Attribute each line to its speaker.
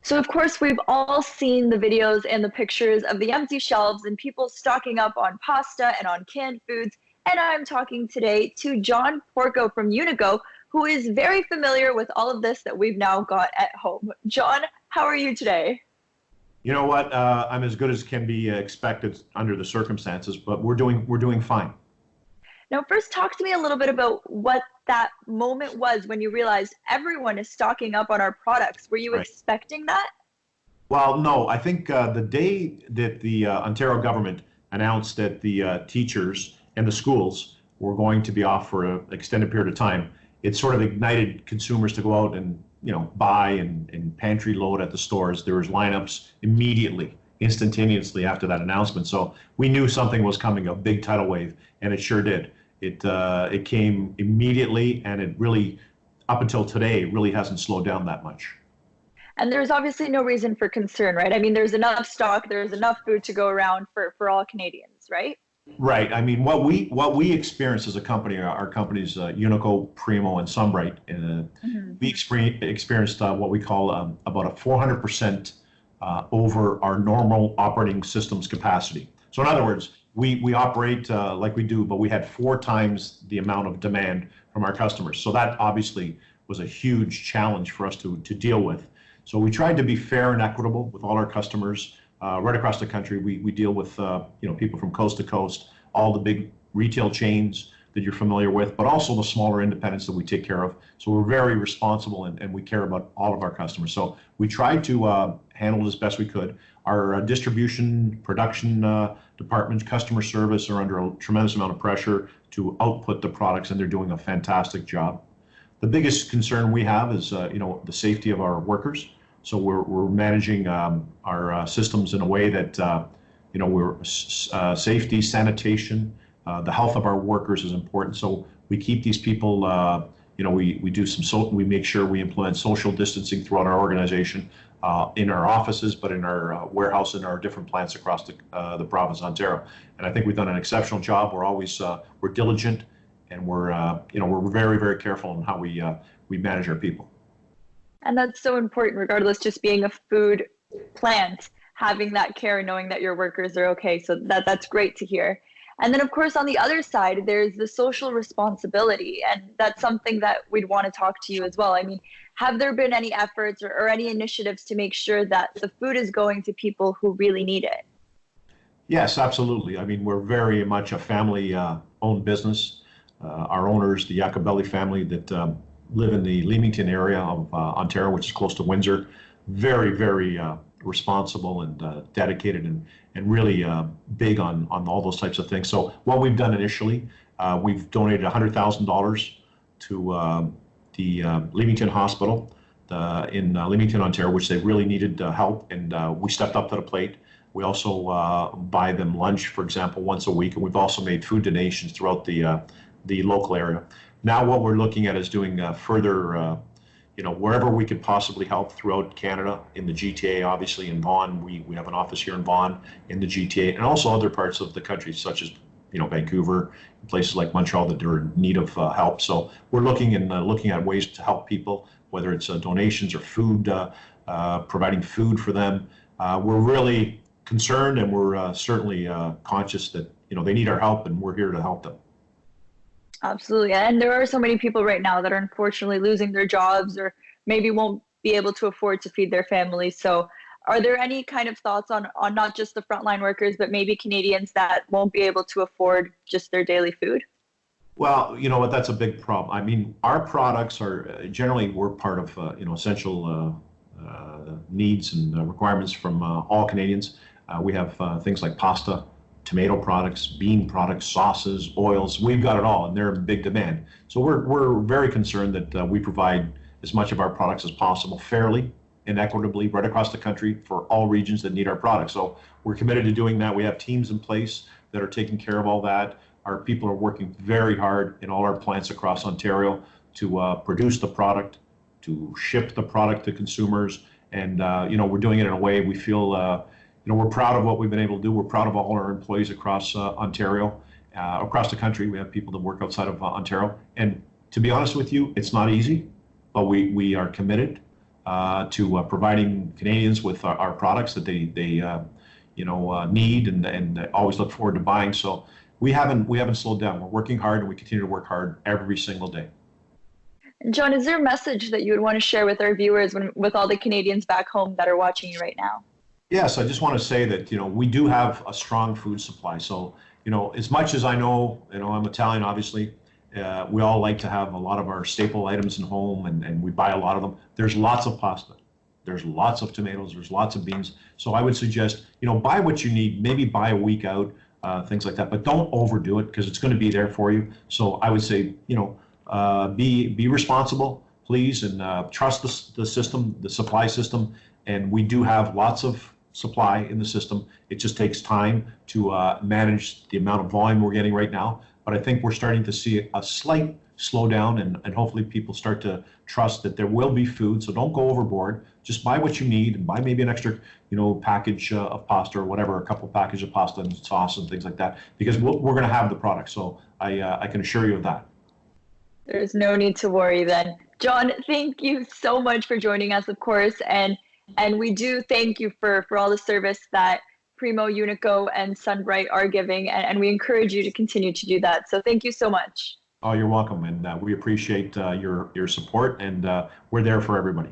Speaker 1: So, of course, we've all seen the videos and the pictures of the empty shelves and people stocking up on pasta and on canned foods. And I'm talking today to John Porco from Unico, who is very familiar with all of this that we've now got at home. John, how are you today?
Speaker 2: You know what? I'm as good as can be expected under the circumstances, but we're doing fine.
Speaker 1: Now, first, talk to me a little bit about what that moment was when you realized everyone is stocking up on our products. Were you
Speaker 2: Right.
Speaker 1: expecting that?
Speaker 2: Well, no, I think the day that the Ontario government announced that the teachers and the schools were going to be off for an extended period of time, it sort of ignited consumers to go out and buy and pantry load at the stores. There was lineups immediately, instantaneously after that announcement. So we knew something was coming, a big tidal wave, and it sure did. It came immediately, and it really, up until today, really hasn't slowed down that much.
Speaker 1: And there's obviously no reason for concern, right? I mean, there's enough stock, there's enough food to go around for all Canadians, right?
Speaker 2: Right. I mean, what we experienced as a company, our companies, Unico, Primo, and Sun-Brite, we experienced what we call about a 400% over our normal operating systems capacity. So in other words, we operate like we do, but we had 4 times the amount of demand from our customers. So that obviously was a huge challenge for us to deal with. So we tried to be fair and equitable with all our customers right across the country. We deal with people from coast to coast, all the big retail chains that you're familiar with, but also the smaller independents that we take care of. So we're very responsible and we care about all of our customers. So we tried to handle it as best we could. Our distribution, production departments, customer service are under a tremendous amount of pressure to output the products, and they're doing a fantastic job. The biggest concern we have is the safety of our workers. So we're managing our systems in a way that we're safety, sanitation, the health of our workers is important. So we keep these people. We do we make sure we implement social distancing throughout our organization, in our offices, but in our warehouse and our different plants across the province of Ontario. And I think we've done an exceptional job. We're always we're diligent, and we're very, very careful in how we manage our people.
Speaker 1: And that's so important, regardless, just being a food plant, having that care, knowing that your workers are okay. So that's great to hear. And then, of course, on the other side, there's the social responsibility. And that's something that we'd want to talk to you as well. I mean, have there been any efforts or any initiatives to make sure that the food is going to people who really need it?
Speaker 2: Yes, absolutely. I mean, we're very much a family-owned business. Our owners, the Yakabelli family that live in the Leamington area of Ontario, which is close to Windsor, very, very responsible and dedicated and really big on all those types of things. So what we've done initially, we've donated $100,000 to the Leamington Hospital in Leamington, Ontario, which they really needed help, and we stepped up to the plate. We also buy them lunch, for example, once a week, and we've also made food donations throughout the local area. Now what we're looking at is doing further, wherever we could possibly help throughout Canada, in the GTA, obviously in Vaughan. We have an office here in Vaughan, in the GTA, and also other parts of the country, such as Vancouver, places like Montreal that are in need of help. So we're looking at ways to help people, whether it's donations or food, providing food for them. We're really concerned, and we're certainly conscious that they need our help, and we're here to help them.
Speaker 1: Absolutely. And there are so many people right now that are unfortunately losing their jobs or maybe won't be able to afford to feed their families. So are there any kind of thoughts on not just the frontline workers, but maybe Canadians that won't be able to afford just their daily food?
Speaker 2: Well, you know what, that's a big problem. I mean, our products are generally, we're part of essential needs and requirements from all Canadians. We have things like pasta, tomato products, bean products, sauces, oils. We've got it all, and they're in big demand. So we're very concerned that we provide as much of our products as possible fairly and equitably right across the country for all regions that need our products. So we're committed to doing that. We have teams in place that are taking care of all that. Our people are working very hard in all our plants across Ontario to produce the product, to ship the product to consumers, and we're doing it in a way we feel we're proud of what we've been able to do. We're proud of all our employees across Ontario, across the country. We have people that work outside of Ontario. And to be honest with you, it's not easy, but we are committed. to providing Canadians with our products that they need and always look forward to buying. So we haven't slowed down. We're working hard, and we continue to work hard every single day.
Speaker 1: John, is there a message that you would want to share with our viewers with all the Canadians back home that are watching you right now?
Speaker 2: Yes, I just want to say that, we do have a strong food supply. So, as much as I know, I'm Italian, obviously, we all like to have a lot of our staple items in home, and we buy a lot of them. There's lots of pasta. There's lots of tomatoes. There's lots of beans. So I would suggest, buy what you need, maybe buy a week out, things like that, but don't overdo it because it's going to be there for you. So I would say, be responsible, please, and trust the system, the supply system. And we do have lots of supply in the system. It just takes time to manage the amount of volume we're getting right now. But I think we're starting to see a slight slowdown, and hopefully people start to trust that there will be food. So don't go overboard. Just buy what you need and buy maybe an extra, package of pasta or whatever, a couple packages of pasta and sauce and things like that, because we're going to have the product. So I can assure you of that.
Speaker 1: There's no need to worry then. John, thank you so much for joining us, of course. And we do thank you for all the service that Primo, Unico, and Sun-Brite are giving, and we encourage you to continue to do that. So thank you so much.
Speaker 2: Oh, you're welcome, and we appreciate your support, and we're there for everybody.